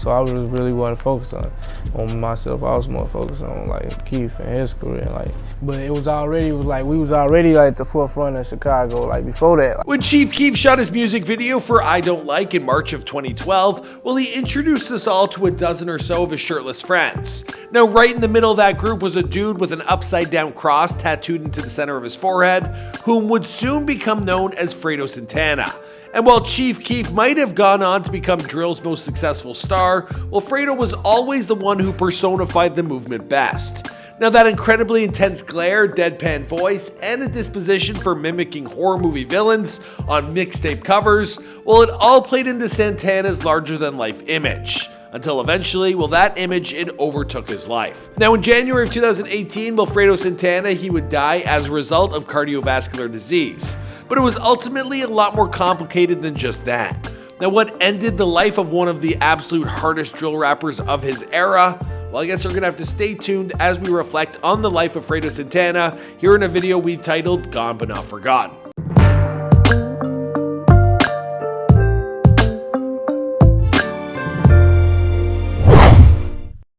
So I really wasn't focused on myself. I was more focused on like Keef and his career, like. But we was already like at the forefront of Chicago, like before that. When Chief Keef shot his music video for I Don't Like in March of 2012, well, he introduced us all to a dozen or so of his shirtless friends. Now, right in the middle of that group was a dude with an upside down cross tattooed into the center of his forehead, whom would soon become known as Fredo Santana. And while Chief Keef might have gone on to become drill's most successful star, well, Fredo was always the one who personified the movement best. Now, that incredibly intense glare, deadpan voice, and a disposition for mimicking horror movie villains on mixtape covers, well, it all played into Santana's larger-than-life image. Until eventually, well, that image, it overtook his life. Now, in January of 2018, well, Fredo Santana, he would die as a result of cardiovascular disease. But it was ultimately a lot more complicated than just that. Now, what ended the life of one of the absolute hardest drill rappers of his era? Well, I guess we're gonna have to stay tuned as we reflect on the life of Fredo Santana here in a video we've titled Gone But Not Forgotten.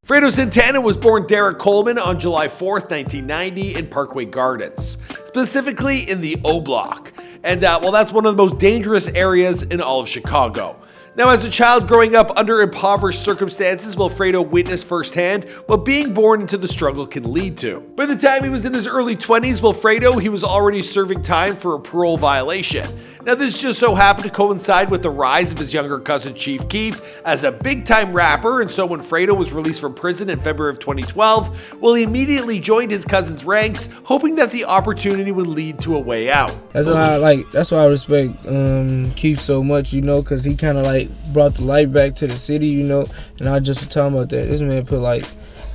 Fredo Santana was born Derek Coleman on July 4th, 1990 in Parkway Gardens, specifically in the O Block. And well, that's one of the most dangerous areas in all of Chicago. Now, as a child growing up under impoverished circumstances, well, Fredo witnessed firsthand what being born into the struggle can lead to. By the time he was in his early 20s, well, Fredo, he was already serving time for a parole violation. Now, this just so happened to coincide with the rise of his younger cousin Chief Keef as a big-time rapper, and so when Fredo was released from prison in February of 2012, well, he immediately joined his cousin's ranks, hoping that the opportunity would lead to a way out. That's why I respect Keef so much, you know, because he kind of like brought the light back to the city, you know, and I just was talking about that. This man put like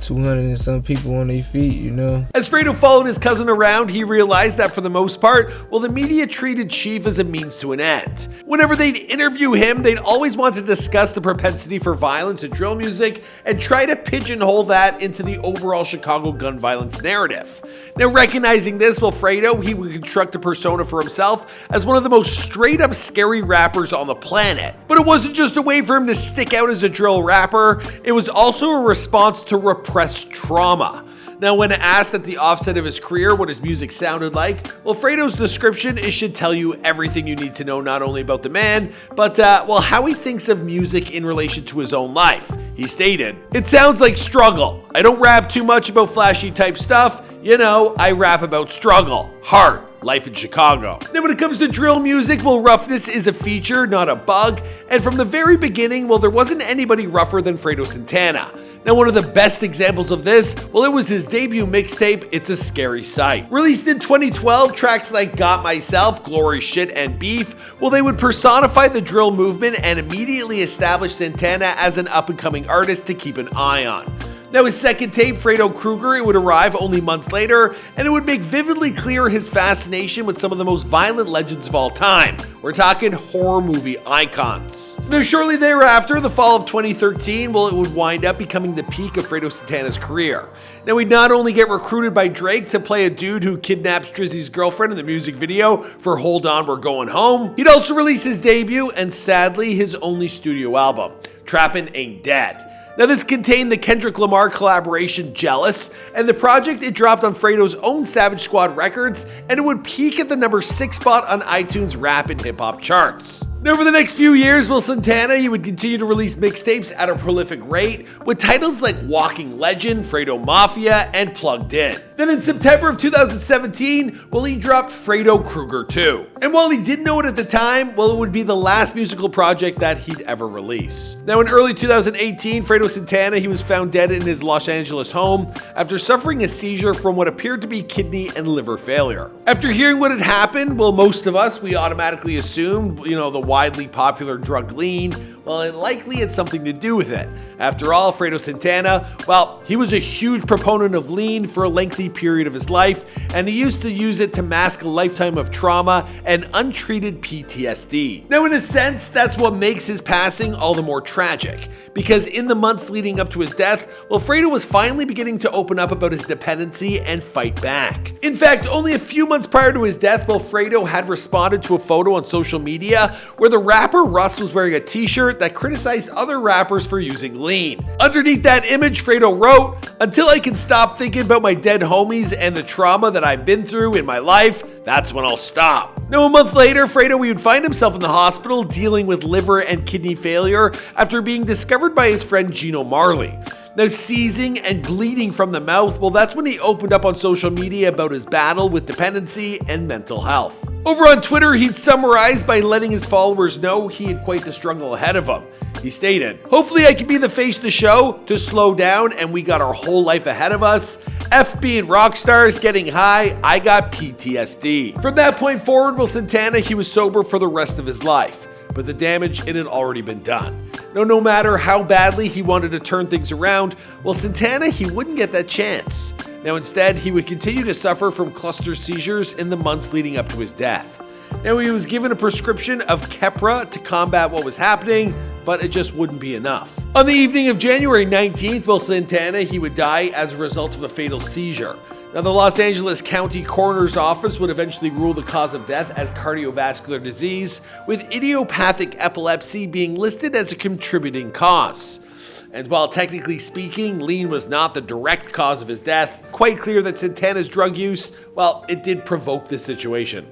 200 and some people on their feet, you know. As Fredo followed his cousin around, he realized that for the most part, well, the media treated Chief as a means to an end. Whenever they'd interview him, they'd always want to discuss the propensity for violence and drill music and try to pigeonhole that into the overall Chicago gun violence narrative. Now, recognizing this, well, Fredo, he would construct a persona for himself as one of the most straight up scary rappers on the planet. But it wasn't just a way for him to stick out as a drill rapper, it was also a response to repressed trauma. Now, when asked at the offset of his career what his music sounded like, well, Fredo's description, it should tell you everything you need to know not only about the man, but, well, how he thinks of music in relation to his own life. He stated, "It sounds like struggle. I don't rap too much about flashy type stuff. You know, I rap about struggle, heart, life in Chicago." Now, when it comes to drill music, well, roughness is a feature, not a bug. And from the very beginning, well, there wasn't anybody rougher than Fredo Santana. Now, one of the best examples of this, well, it was his debut mixtape, It's a Scary Sight. Released in 2012, tracks like Got Myself, Glory Shit, and Beef, well, they would personify the drill movement and immediately establish Santana as an up-and-coming artist to keep an eye on. Now, his second tape, Fredo Krueger, it would arrive only months later, and it would make vividly clear his fascination with some of the most violent legends of all time. We're talking horror movie icons. Now, shortly thereafter, the fall of 2013, well, it would wind up becoming the peak of Fredo Santana's career. Now, he'd not only get recruited by Drake to play a dude who kidnaps Drizzy's girlfriend in the music video for Hold On, We're Going Home, he'd also release his debut and, sadly, his only studio album, Trappin' Ain't Dead. Now, this contained the Kendrick Lamar collaboration Jealous, and the project, it dropped on Fredo's own Savage Squad Records, and it would peak at the number 6 spot on iTunes rap and hip hop charts. Now, over the next few years, well, Santana, he would continue to release mixtapes at a prolific rate, with titles like Walking Legend, Fredo Mafia, and Plugged In. Then in September of 2017, well, he dropped Fredo Krueger 2. And while he didn't know it at the time, well, it would be the last musical project that he'd ever release. Now, in early 2018, Fredo Santana, he was found dead in his Los Angeles home after suffering a seizure from what appeared to be kidney and liver failure. After hearing what had happened, well, most of us, we automatically assumed, you know, the widely popular drug lean, well, it likely had something to do with it. After all, Fredo Santana, well, he was a huge proponent of lean for a lengthy period of his life, and he used to use it to mask a lifetime of trauma and untreated PTSD. Now, in a sense, that's what makes his passing all the more tragic, because in the months leading up to his death, well, Fredo was finally beginning to open up about his dependency and fight back. In fact, only a few months prior to his death, well, Fredo had responded to a photo on social media where the rapper Russ was wearing a t-shirt that criticized other rappers for using lean. Underneath that image, Fredo wrote, "Until I can stop thinking about my dead homies and the trauma that I've been through in my life, that's when I'll stop." Now, a month later, Fredo would find himself in the hospital dealing with liver and kidney failure after being discovered by his friend Gino Marley. Now, seizing and bleeding from the mouth, well, that's when he opened up on social media about his battle with dependency and mental health. Over on Twitter, he'd summarized by letting his followers know he had quite the struggle ahead of him. He stated, "Hopefully I can be the face to show, to slow down, and we got our whole life ahead of us. F being rock stars, getting high, I got PTSD." From that point forward, with Santana, he was sober for the rest of his life. But the damage, it had already been done. No matter how badly he wanted to turn things around, well, Santana, he wouldn't get that chance. Now, instead, he would continue to suffer from cluster seizures in the months leading up to his death. Now, he was given a prescription of Keppra to combat what was happening, but it just wouldn't be enough. On the evening of January 19th, Will Santana, he would die as a result of a fatal seizure. Now, the Los Angeles County Coroner's Office would eventually rule the cause of death as cardiovascular disease, with idiopathic epilepsy being listed as a contributing cause. And while technically speaking, lean was not the direct cause of his death, quite clear that Santana's drug use, well, it did provoke this situation.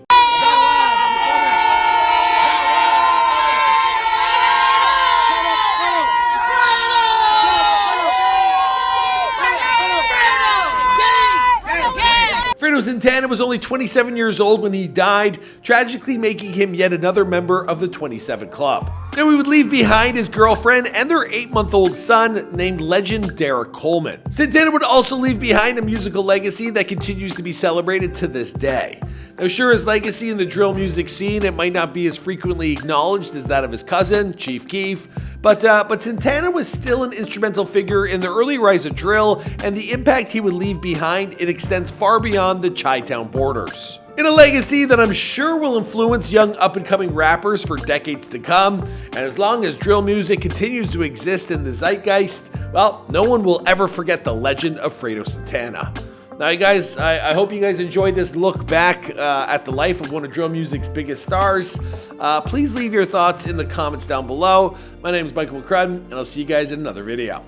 Fredo Santana was only 27 years old when he died, tragically making him yet another member of the 27 Club. Now, he would leave behind his girlfriend and their 8-month-old son named Legend Derek Coleman. Santana would also leave behind a musical legacy that continues to be celebrated to this day. Now, sure, his legacy in the drill music scene, it might not be as frequently acknowledged as that of his cousin, Chief Keef, but Santana was still an instrumental figure in the early rise of drill, and the impact he would leave behind, it extends far beyond the Chi-Town borders. In a legacy that I'm sure will influence young up-and-coming rappers for decades to come, and as long as drill music continues to exist in the zeitgeist, well, no one will ever forget the legend of Fredo Santana. Now, you guys, I hope you guys enjoyed this look back at the life of one of drill music's biggest stars. Please leave your thoughts in the comments down below. My name is Michael McCrudden, and I'll see you guys in another video.